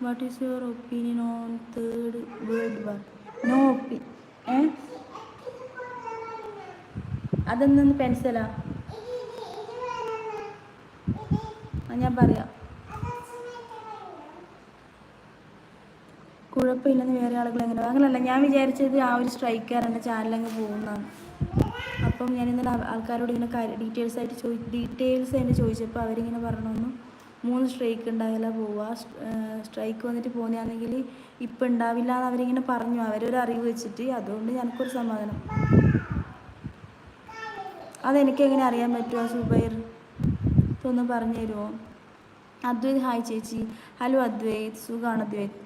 What is your opinion on third world war? No അതൊന്നും പെൻസിലാ ഞാൻ പറയാം. കുഴപ്പമില്ലെന്ന് വേറെ ആളുകൾ എങ്ങനെ? അങ്ങനല്ല, ഞാൻ വിചാരിച്ചത് ആ ഒരു സ്ട്രൈക്കർ എൻ്റെ ചാനലങ്ങ് പോകുന്നതാണ്. അപ്പം ഞാനിന്നലെ ആൾക്കാരോട് ഇങ്ങനെ ഡീറ്റെയിൽസ് ആയിട്ട് ചോദിച്ചപ്പോൾ അവരിങ്ങനെ പറഞ്ഞൊന്നു 3 സ്ട്രൈക്ക് ഉണ്ടാകില്ല പോവുക, സ്ട്രൈക്ക് വന്നിട്ട് പോകുന്നതാണെങ്കിൽ ഇപ്പം ഉണ്ടാവില്ല എന്ന് അവരിങ്ങനെ പറഞ്ഞു, അവരൊരു അറിവ് വെച്ചിട്ട്. അതുകൊണ്ട് ഞങ്ങൾക്കൊരു സമാധാനം. അതെനിക്ക് എങ്ങനെ അറിയാൻ പറ്റുമോ സുബൈർ? ഇതൊന്ന് പറഞ്ഞു തരുമോ? അദ്വൈത് ഹായ് ചേച്ചി. ഹലോ അദ്വൈത്, സുഖമാണ് അദ്വൈത്.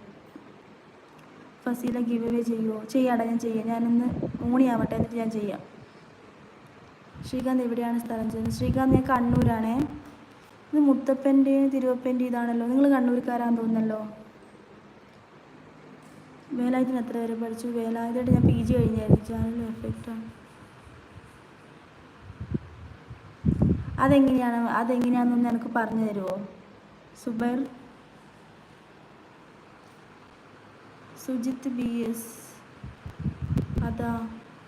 ഫസീല ഗിവ് അവേ ചെയ്യുമോ? ചെയ്യാടാ, ഞാൻ ചെയ്യാം. ഞാനൊന്ന് ഊണിയാവട്ടെ എന്നിട്ട് ഞാൻ ചെയ്യാം. ശ്രീകാന്ത് എവിടെയാണ് സ്ഥലം ചെയ്യുന്നത്? ശ്രീകാന്ത് ഞാൻ കണ്ണൂരാണേ. ഇത് മുത്തപ്പൻ്റെയും തിരുവപ്പൻ്റെയും ഇതാണല്ലോ. നിങ്ങൾ കണ്ണൂർക്കാരാന്ന് തോന്നുന്നല്ലോ. വേലായുധത്തിന് എത്ര വരെ പഠിച്ചു? വേലായുധമായിട്ട് ഞാൻ PG കഴിഞ്ഞായിരുന്നു. ചാനൽ പെർഫെക്റ്റാണ്. അതെങ്ങനെയാണെന്നൊന്ന് എനിക്ക് പറഞ്ഞു തരുമോ സുബൈർ? സുജിത്ത് BS.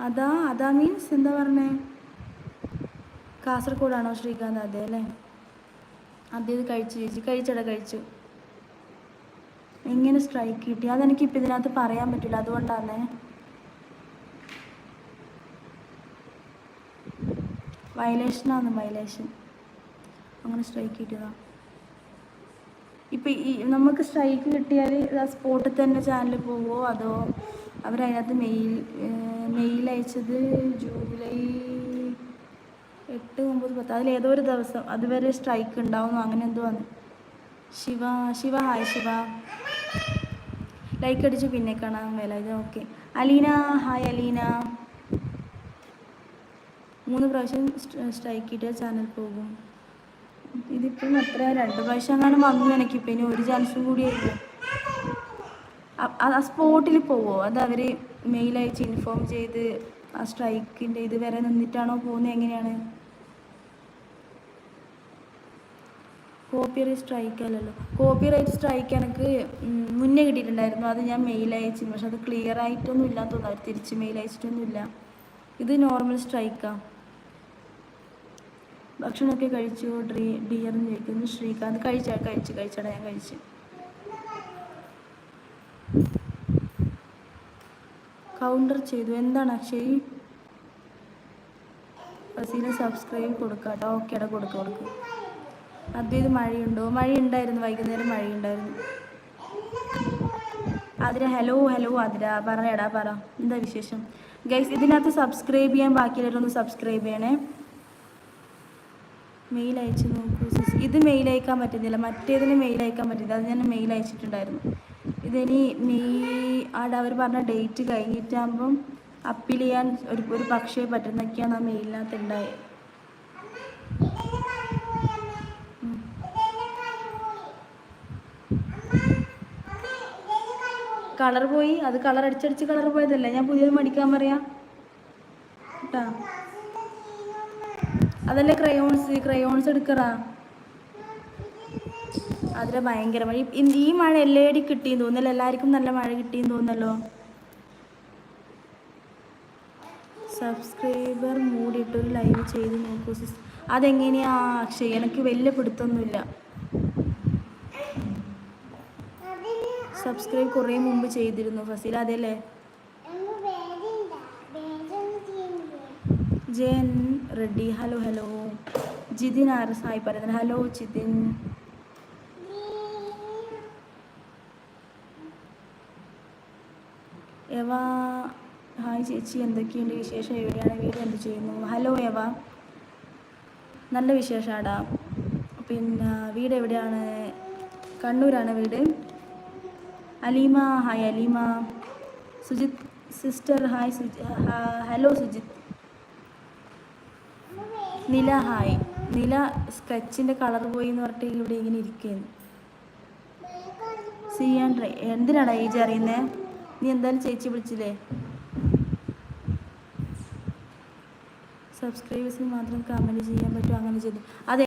അതാ മീൻസ് എന്താ പറഞ്ഞേ? കാസർഗോഡാണോ ശ്രീകാന്ത്? അതെ അല്ലേ. ഇത് കഴിച്ചു ചേച്ചി. കഴിച്ചു. എങ്ങനെ സ്ട്രൈക്ക് കിട്ടി? അതെനിക്കിപ്പോൾ ഇതിനകത്ത് പറയാൻ പറ്റില്ല, അതുകൊണ്ടാണ്. വയലേഷൻ അങ്ങനെ സ്ട്രൈക്ക് കിട്ടിയതാണ്. ഇപ്പം നമുക്ക് സ്ട്രൈക്ക് കിട്ടിയാൽ സ്പോട്ടിൽ തന്നെ ചാനൽ പോവുമോ, അതോ അവരതിനകത്ത് മെയിൽ അയച്ചത് ജൂലൈ 8, 9, 10 അതിലേതോ ഒരു ദിവസം അതുവരെ സ്ട്രൈക്ക് ഉണ്ടാവുന്നു, അങ്ങനെ എന്തോ ആണ്. ശിവ ഹായ് ശിവ. ലൈക്ക് അടിച്ചു പിന്നെ കാണാൻ മേല ഇത്. ഓക്കെ. അലീന ഹായ് അലീന. 3 പ്രാവശ്യം സ്ട്രൈക്ക് കിട്ടിയ ചാനൽ പോകും. ഇതിപ്പം എത്ര 2 പ്രാവശ്യം അങ്ങനെ വന്നു എനിക്കിപ്പോൾ. ഇനി ഒരു ചാൻസും കൂടി ആയിരുന്നു. ആ സ്പോട്ടിൽ പോവോ, അത് അവർ മെയിൽ അയച്ച് ഇൻഫോം ചെയ്ത് ആ സ്ട്രൈക്കിൻ്റെ ഇത് വരെ നിന്നിട്ടാണോ പോകുന്നത്? എങ്ങനെയാണ്? കോപ്പിറൈറ്റ് സ്ട്രൈക്ക് അല്ലല്ലോ. കോപ്പിറൈറ്റ് സ്ട്രൈക്ക് എനിക്ക് മുന്നേ കിട്ടിയിട്ടുണ്ടായിരുന്നു. അത് ഞാൻ മെയിൽ അയച്ചു, പക്ഷെ അത് ക്ലിയർ ആയിട്ടൊന്നും ഇല്ലാന്ന് തോന്നുന്നു. അവർ തിരിച്ച് മെയിൽ അയച്ചിട്ടൊന്നുമില്ല. ഇത് നോർമൽ സ്ട്രൈക്കാണ്. ഭക്ഷണമൊക്കെ കഴിച്ചു ഡിയർ എന്ന് ചോദിക്കുന്നു ശ്രീകാന്ത്. കഴിച്ചടാ, ഞാൻ കഴിച്ചു. കൗണ്ടർ ചെയ്തു. എന്താണ് അക്ഷയ്? ഫസീല സബ്സ്ക്രൈബ് കൊടുക്കാട്ടോ. ഓക്കേടാ, കൊടുക്കും. അദ്വൈത് മഴയുണ്ടോ? മഴയുണ്ടായിരുന്നു, വൈകുന്നേരം മഴയുണ്ടായിരുന്നു. ആതിര ഹലോ ആതിര, പറ എന്താ വിശേഷം? ഗൈസ്, ഇതിനകത്ത് സബ്സ്ക്രൈബ് ചെയ്യാൻ ബാക്കിയുള്ളവരൊന്ന് സബ്സ്ക്രൈബ് ചെയ്യണേ. മെയിൽ അയച്ച് നോക്കൂ. ഇത് മെയിൽ അയക്കാൻ പറ്റുന്നില്ല, മറ്റേതിന് മെയിൽ അയക്കാൻ പറ്റില്ല. അത് ഞാൻ മെയിൽ അയച്ചിട്ടുണ്ടായിരുന്നു. ഇതിനി അവർ പറഞ്ഞ ഡേറ്റ് കഴിഞ്ഞിട്ടാകുമ്പം അപ്പീൽ ചെയ്യാൻ ഒരു പക്ഷേ പറ്റുന്നൊക്കെയാണ് ആ മെയിലിനകത്ത് ഉണ്ടായത്. കളർ പോയി. അത് കളർ അടിച്ചടിച്ച് കളർ പോയതല്ലേ. ഞാൻ പുതിയത് മേടിക്കാൻ പറയാം കേട്ടാ. അതല്ലേ ക്രയോൺസ് എടുക്കറാ. അതിൽ ഭയങ്കര മഴ. ഈ മഴ എല്ലായിടും കിട്ടിയെന്ന് തോന്നുന്നല്ലോ. എല്ലാവർക്കും നല്ല മഴ കിട്ടിയെന്ന് തോന്നുന്നല്ലോ. സബ്സ്ക്രൈബർ മൂടിയിട്ടൊരു ലൈവ് ചെയ്ത് നോക്കൂ സിസ്. അതെങ്ങനെയാ അക്ഷയ്? എനിക്ക് വലിയ പിടുത്തൊന്നുമില്ല. സബ്സ്ക്രൈബ് കുറേ മുമ്പ് ചെയ്തിരുന്നു ഫസീല. അതെല്ലേ. Jayan Reddy hello. Jithin RS hi പറയുന്നത്. ഹലോ ജിതിൻ. എവ ഹായ് ചേച്ചി, എന്തൊക്കെയുണ്ട് വിശേഷം? എവിടെയാണ് വീട്? എന്ത് ചെയ്യുന്നു? ഹലോ എവ, നല്ല വിശേഷാടാ. പിന്നെ വീട് എവിടെയാണ്? കണ്ണൂരാണ് വീട്. Aleema hi Aleema. Sujith sister hi hello Sujith. Nila hi. നില സ്കെച്ചിൻ്റെ കളർ പോയി എന്ന് പറഞ്ഞിട്ട് ഇവിടെ ഇങ്ങനെ ഇരിക്കുകയാണ്. ചെയ്യാൻ ട്രൈ. എന്തിനാടാ ഏജ് അറിയുന്നേ? നീ എന്തായാലും ചേച്ചി വിളിച്ചില്ലേ? സബ്സ്ക്രൈബേഴ്സിന് മാത്രം കമൻറ്റ് ചെയ്യാൻ പറ്റും, അങ്ങനെ ചെയ്തു. അതെ.